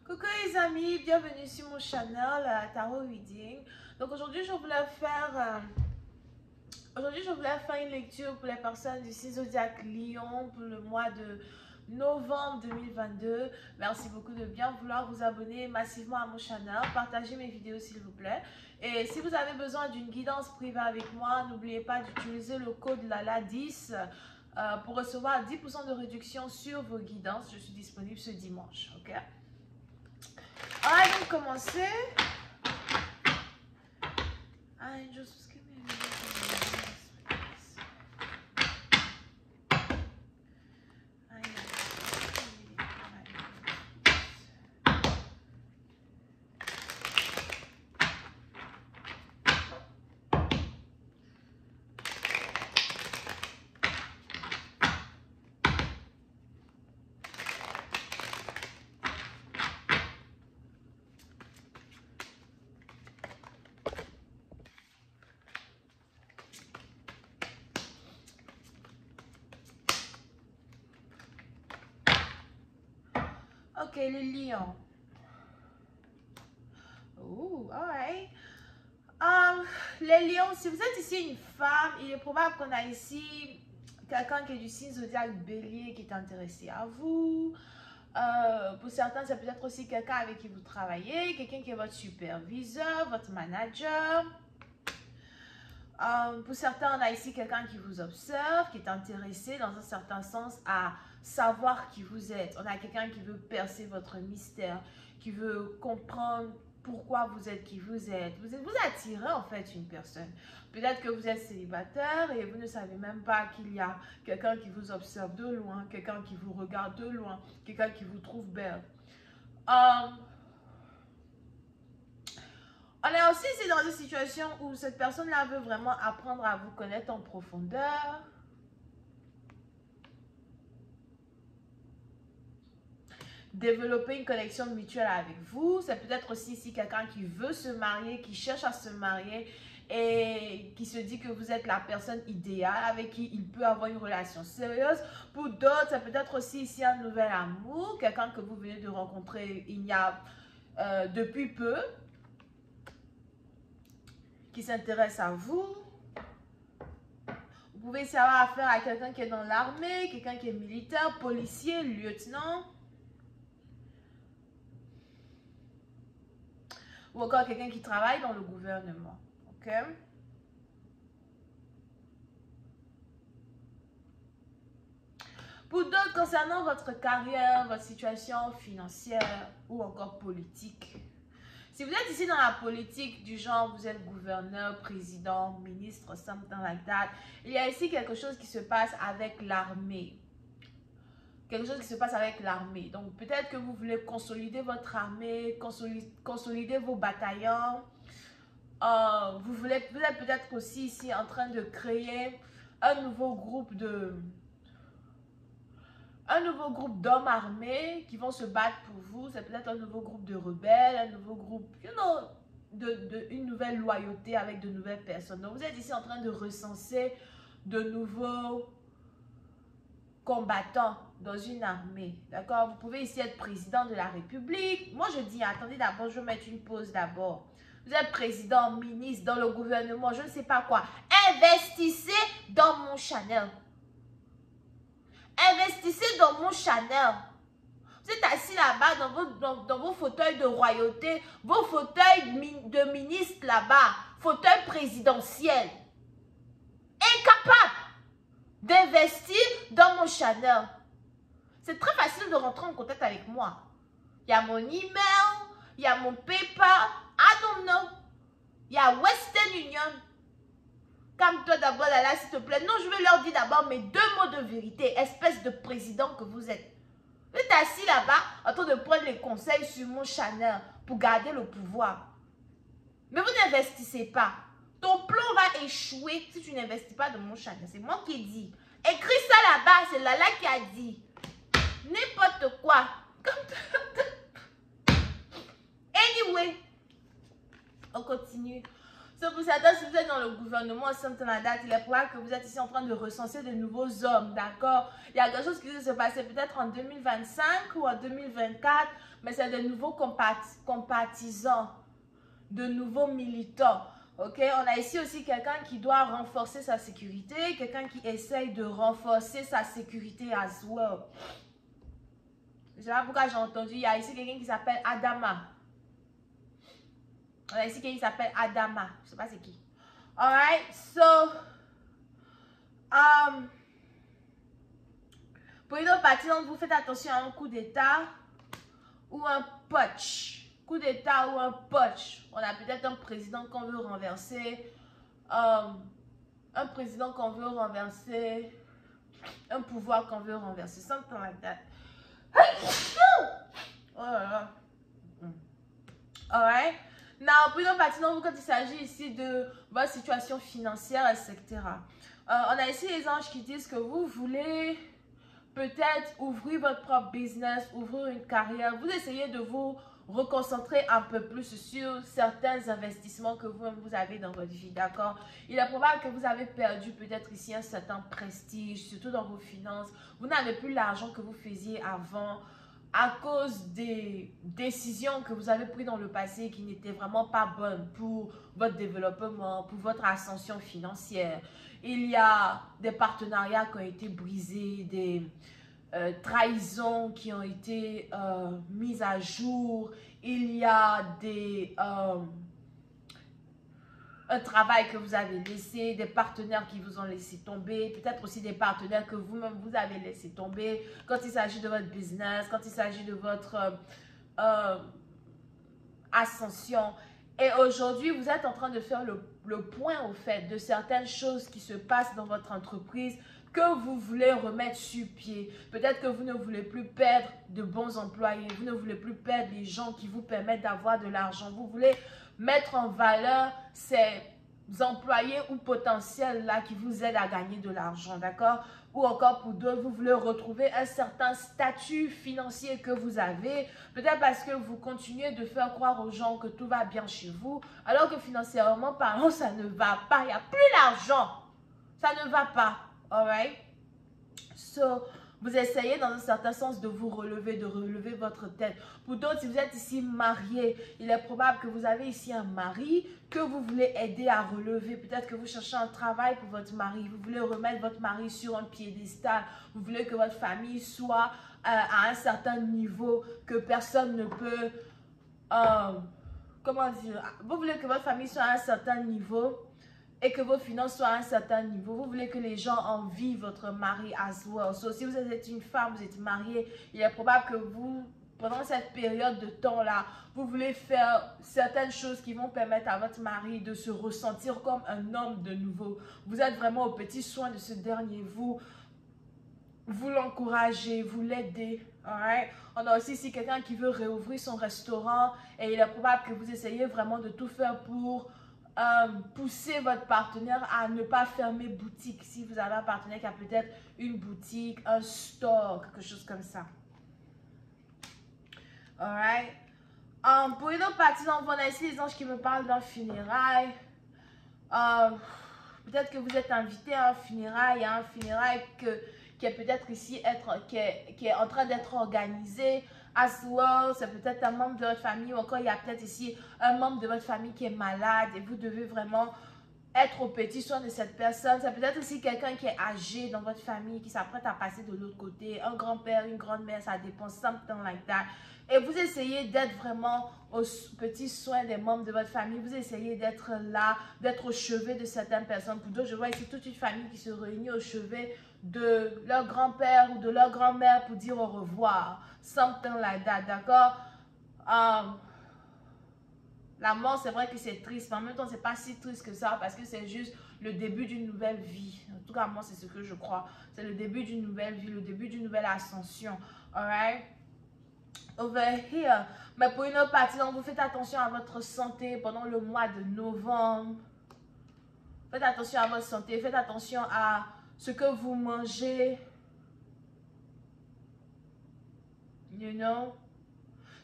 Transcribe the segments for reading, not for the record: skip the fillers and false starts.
Coucou les amis, bienvenue sur mon channel Tarot Reading. Donc aujourd'hui je voulais faire une lecture pour les personnes du signe zodiaque Lion pour le mois de novembre 2022. Merci beaucoup de bien vouloir vous abonner massivement à mon channel, partagez mes vidéos s'il vous plaît. Et si vous avez besoin d'une guidance privée avec moi, n'oubliez pas d'utiliser le code LALA10 pour recevoir 10% de réduction sur vos guidances. Je suis disponible ce dimanche, ok? Allons commencer. Angels, give me a Ok, les lions. Oh, alright. Les lions, si vous êtes ici une femme, il est probable qu'on a ici quelqu'un qui est du signe zodiaque bélier qui est intéressé à vous. Pour certains, c'est peut-être aussi quelqu'un avec qui vous travaillez, quelqu'un qui est votre superviseur, votre manager. Pour certains, on a ici quelqu'un qui vous observe, qui est intéressé dans un certain sens à savoir qui vous êtes. On a quelqu'un qui veut percer votre mystère, qui veut comprendre pourquoi vous êtes qui vous êtes. Vous attirez en fait une personne. Peut-être que vous êtes célibataire et vous ne savez même pas qu'il y a quelqu'un qui vous observe de loin, quelqu'un qui vous regarde de loin, quelqu'un qui vous trouve belle. On est aussi ici dans une situation où cette personne-là veut vraiment apprendre à vous connaître en profondeur. Développer une connexion mutuelle avec vous. C'est peut-être aussi ici quelqu'un qui veut se marier, qui cherche à se marier et qui se dit que vous êtes la personne idéale avec qui il peut avoir une relation sérieuse. Pour d'autres, c'est peut-être aussi ici un nouvel amour, quelqu'un que vous venez de rencontrer il y a depuis peu, qui s'intéresse à vous. Vous pouvez savoir affaire à quelqu'un qui est dans l'armée, quelqu'un qui est militaire, policier, lieutenant. Ou encore quelqu'un qui travaille dans le gouvernement. Ok? Pour d'autres, concernant votre carrière, votre situation financière ou encore politique. Si vous êtes ici dans la politique du genre, vous êtes gouverneur, président, ministre, something like that, il y a ici quelque chose qui se passe avec l'armée. Quelque chose qui se passe avec l'armée. Donc, peut-être que vous voulez consolider votre armée, consolider vos bataillons. Vous êtes peut-être aussi ici en train de créer un nouveau groupe d'hommes armés qui vont se battre pour vous. C'est peut-être un nouveau groupe de rebelles, un nouveau groupe, une nouvelle loyauté avec de nouvelles personnes. Donc, vous êtes ici en train de recenser de nouveaux combattants dans une armée. D'accord? Vous pouvez ici être président de la République. Moi, je dis, attendez d'abord, je vais mettre une pause d'abord. Vous êtes président, ministre, dans le gouvernement, je ne sais pas quoi. Investissez dans mon channel. Investissez dans mon channel. Vous êtes assis là-bas dans vos fauteuils de royauté, vos fauteuils de ministre là-bas, fauteuil présidentiel. Incapable d'investir dans mon channel. C'est très facile de rentrer en contact avec moi. Il y a mon email, il y a mon PayPal, I don't know. Il y a Western Union. Calme-toi d'abord là, s'il te plaît. Non, je vais leur dire d'abord mes deux mots de vérité, espèce de président que vous êtes. Vous êtes assis là-bas en train de prendre les conseils sur mon channel pour garder le pouvoir. Mais vous n'investissez pas. Ton plan va échouer si tu n'investis pas dans mon channel. C'est moi qui ai dit. Écris ça là-bas, c'est Lala qui a dit. N'importe quoi. Anyway, on continue. C'est pour certains, si vous êtes dans le gouvernement, something like that, il est probable que vous êtes ici en train de recenser de nouveaux hommes, d'accord? Il y a quelque chose qui va se passer peut-être en 2025 ou en 2024, mais c'est de nouveaux compatisants, de nouveaux militants. Ok, on a ici aussi quelqu'un qui doit renforcer sa sécurité, quelqu'un qui essaye de renforcer sa sécurité as well. Je ne sais pas pourquoi j'ai entendu, il y a ici quelqu'un qui s'appelle Adama. On a ici quelqu'un qui s'appelle Adama, je ne sais pas c'est qui. Alright, so, pour une autre partie, donc vous faites attention à un coup d'état ou un putsch. Coup d'état ou un putsch. On a peut-être un président qu'on veut renverser. Un président qu'on veut renverser. Un pouvoir qu'on veut renverser. Something like that. Oh là là. Alright. Now, pour une partie, donc, quand il s'agit ici de votre situation financière, etc. On a ici les anges qui disent que vous voulez peut-être ouvrir votre propre business, ouvrir une carrière. Vous essayez de vous reconcentrer un peu plus sur certains investissements que vous avez dans votre vie, d'accord? Il est probable que vous avez perdu peut-être ici un certain prestige, surtout dans vos finances. Vous n'avez plus l'argent que vous faisiez avant à cause des décisions que vous avez prises dans le passé qui n'étaient vraiment pas bonnes pour votre développement, pour votre ascension financière. Il y a des partenariats qui ont été brisés, des trahisons qui ont été mises à jour, il y a un travail que vous avez laissé, des partenaires qui vous ont laissé tomber, peut-être aussi des partenaires que vous-même vous avez laissé tomber quand il s'agit de votre business, quand il s'agit de votre ascension. Et aujourd'hui, vous êtes en train de faire le point au fait de certaines choses qui se passent dans votre entreprise que vous voulez remettre sur pied. Peut-être que vous ne voulez plus perdre de bons employés, vous ne voulez plus perdre les gens qui vous permettent d'avoir de l'argent. Vous voulez mettre en valeur ces employés ou potentiels là qui vous aident à gagner de l'argent, d'accord? Ou encore pour d'autres, vous voulez retrouver un certain statut financier que vous avez, peut-être parce que vous continuez de faire croire aux gens que tout va bien chez vous, alors que financièrement parlant, ça ne va pas, il n'y a plus d'argent, ça ne va pas. Alright? So, vous essayez dans un certain sens de vous relever, de relever votre tête. Pour d'autres, si vous êtes ici marié, il est probable que vous avez ici un mari que vous voulez aider à relever. Peut-être que vous cherchez un travail pour votre mari. Vous voulez remettre votre mari sur un piédestal. Vous voulez que votre famille soit à un certain niveau que personne ne peut... comment dire? Vous voulez que votre famille soit à un certain niveau et que vos finances soient à un certain niveau. Vous voulez que les gens envient votre mari as well. So, si vous êtes une femme, vous êtes mariée, il est probable que vous, pendant cette période de temps-là, vous voulez faire certaines choses qui vont permettre à votre mari de se ressentir comme un homme de nouveau. Vous êtes vraiment au petit soin de ce dernier. Vous l'encouragez, vous l'aidez. Alright? On a aussi ici quelqu'un qui veut réouvrir son restaurant et il est probable que vous essayez vraiment de tout faire pour pousser votre partenaire à ne pas fermer boutique. Si vous avez un partenaire qui a peut-être une boutique, un store, quelque chose comme ça. Alright. Pour une autre partie, donc, on a ici les anges qui me parlent d'un funérail. Peut-être que vous êtes invité à un funérail. Il y a un funérail qui est peut-être ici, qui est en train d'être organisé. As well, c'est peut-être un membre de votre famille ou encore il y a peut-être ici un membre de votre famille qui est malade et vous devez vraiment être au petit soin de cette personne. C'est peut-être aussi quelqu'un qui est âgé dans votre famille qui s'apprête à passer de l'autre côté. Un grand-père, une grand-mère, ça dépend, something like that. Et vous essayez d'être vraiment au petit soin des membres de votre famille. Vous essayez d'être là, d'être au chevet de certaines personnes. Pour d'autres, je vois ici toute une famille qui se réunit au chevet de leur grand-père ou de leur grand-mère pour dire au revoir. Something like that, d'accord? La mort, c'est vrai que c'est triste, mais en même temps, c'est pas si triste que ça parce que c'est juste le début d'une nouvelle vie. En tout cas, moi, c'est ce que je crois. C'est le début d'une nouvelle vie, le début d'une nouvelle ascension. Alright? Over here. Mais pour une autre partie, donc, vous faites attention à votre santé pendant le mois de novembre. Faites attention à votre santé. Faites attention à ce que vous mangez. You know?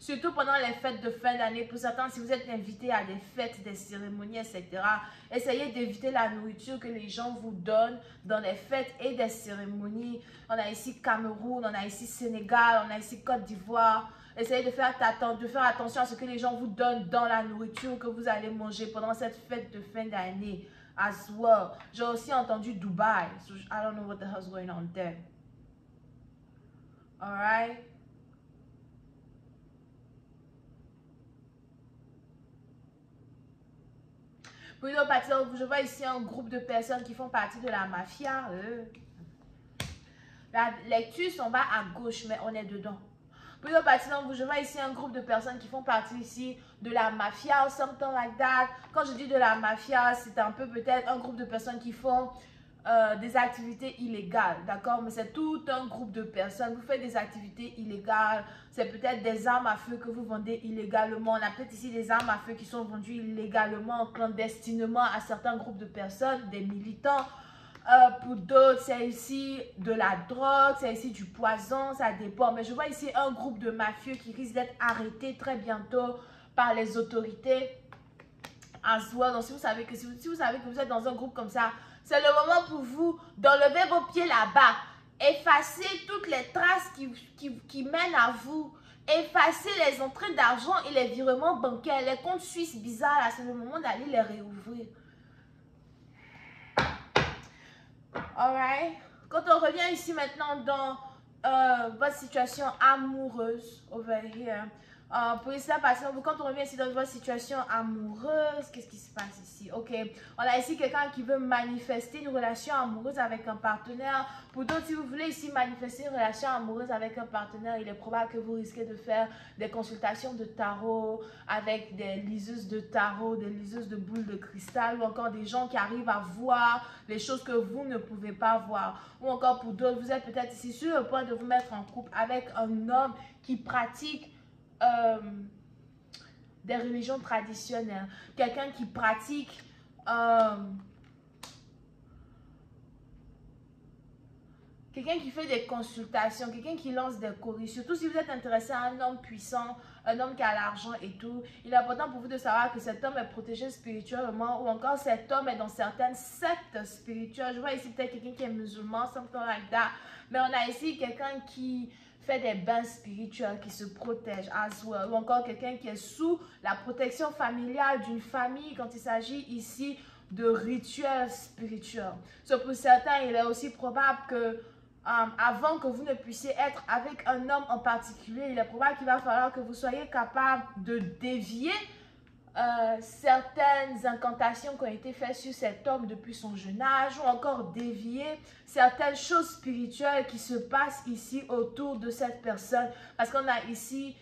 Surtout pendant les fêtes de fin d'année. Pour certains, si vous êtes invité à des fêtes, des cérémonies, etc., essayez d'éviter la nourriture que les gens vous donnent dans les fêtes et des cérémonies. On a ici Cameroun, on a ici Sénégal, on a ici Côte d'Ivoire. Essayez de faire attention à ce que les gens vous donnent dans la nourriture que vous allez manger pendant cette fête de fin d'année. As well. J'ai aussi entendu Dubaï. So I don't know what the hell's going on there. Alright. Plutôt partir, je vois ici un groupe de personnes qui font partie de la mafia. La lecture s'en va à gauche, mais on est dedans. Plutôt partir, je vois ici un groupe de personnes qui font partie ici de la mafia ou something like that. Quand je dis de la mafia, c'est un peu peut-être un groupe de personnes qui font des activités illégales, d'accord? Mais c'est tout un groupe de personnes. Vous faites des activités illégales. C'est peut-être des armes à feu que vous vendez illégalement. On a peut-être ici des armes à feu qui sont vendues illégalement, clandestinement à certains groupes de personnes, des militants. Pour d'autres, c'est ici de la drogue, c'est ici du poison, ça dépend. Mais je vois ici un groupe de mafieux qui risque d'être arrêté très bientôt par les autorités. Donc si vous savez que vous êtes dans un groupe comme ça, c'est le moment pour vous d'enlever vos pieds là-bas. Effacez toutes les traces qui mènent à vous. Effacez les entrées d'argent et les virements bancaires. Les comptes suisses bizarres, c'est le moment d'aller les réouvrir. Alright. Quand on revient ici maintenant dans votre situation amoureuse, over here. Pour ça, parce que quand on revient ici dans votre situation amoureuse, qu'est-ce qui se passe ici? Ok, on a ici quelqu'un qui veut manifester une relation amoureuse avec un partenaire. Pour d'autres, si vous voulez ici manifester une relation amoureuse avec un partenaire, il est probable que vous risquez de faire des consultations de tarot avec des liseuses de tarot, des liseuses de boules de cristal, ou encore des gens qui arrivent à voir les choses que vous ne pouvez pas voir. Ou encore pour d'autres, vous êtes peut-être ici sur le point de vous mettre en couple avec un homme qui pratique des religions traditionnelles, quelqu'un qui pratique quelqu'un qui fait des consultations, quelqu'un qui lance des courriers. Surtout si vous êtes intéressé à un homme puissant, un homme qui a l'argent et tout, il est important pour vous de savoir que cet homme est protégé spirituellement, ou encore cet homme est dans certaines sectes spirituelles. Je vois ici peut-être quelqu'un qui est musulman, something like that, mais on a ici quelqu'un qui fait des bains spirituels, qui se protège as well, ou encore quelqu'un qui est sous la protection familiale d'une famille quand il s'agit ici de rituels spirituels. Pour certains, il est aussi probable que avant que vous ne puissiez être avec un homme en particulier, il est probable qu'il va falloir que vous soyez capable de dévier certaines incantations qui ont été faites sur cet homme depuis son jeune âge, ou encore dévier certaines choses spirituelles qui se passent ici autour de cette personne, parce qu'on a ici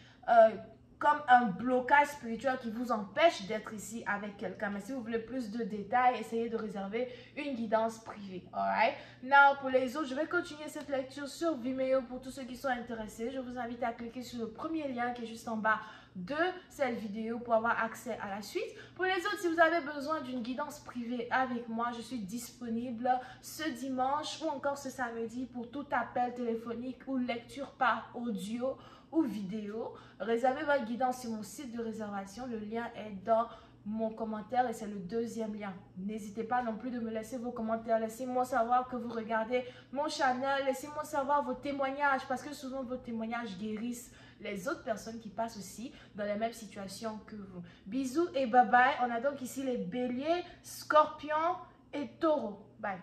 comme un blocage spirituel qui vous empêche d'être ici avec quelqu'un. Mais si vous voulez plus de détails, essayez de réserver une guidance privée. Alright? Now, pour les autres, je vais continuer cette lecture sur Vimeo pour tous ceux qui sont intéressés. Je vous invite à cliquer sur le premier lien qui est juste en bas de cette vidéo pour avoir accès à la suite. Pour les autres, si vous avez besoin d'une guidance privée avec moi, je suis disponible ce dimanche ou encore ce samedi pour tout appel téléphonique ou lecture par audio ou vidéo. Réservez votre guidance sur mon site de réservation. Le lien est dans mon commentaire et c'est le deuxième lien. N'hésitez pas non plus de me laisser vos commentaires. Laissez-moi savoir que vous regardez mon channel. Laissez-moi savoir vos témoignages parce que souvent vos témoignages guérissent les autres personnes qui passent aussi dans les mêmes situations que vous. Bisous et bye bye. On a donc ici les béliers, scorpions et taureaux. Bye.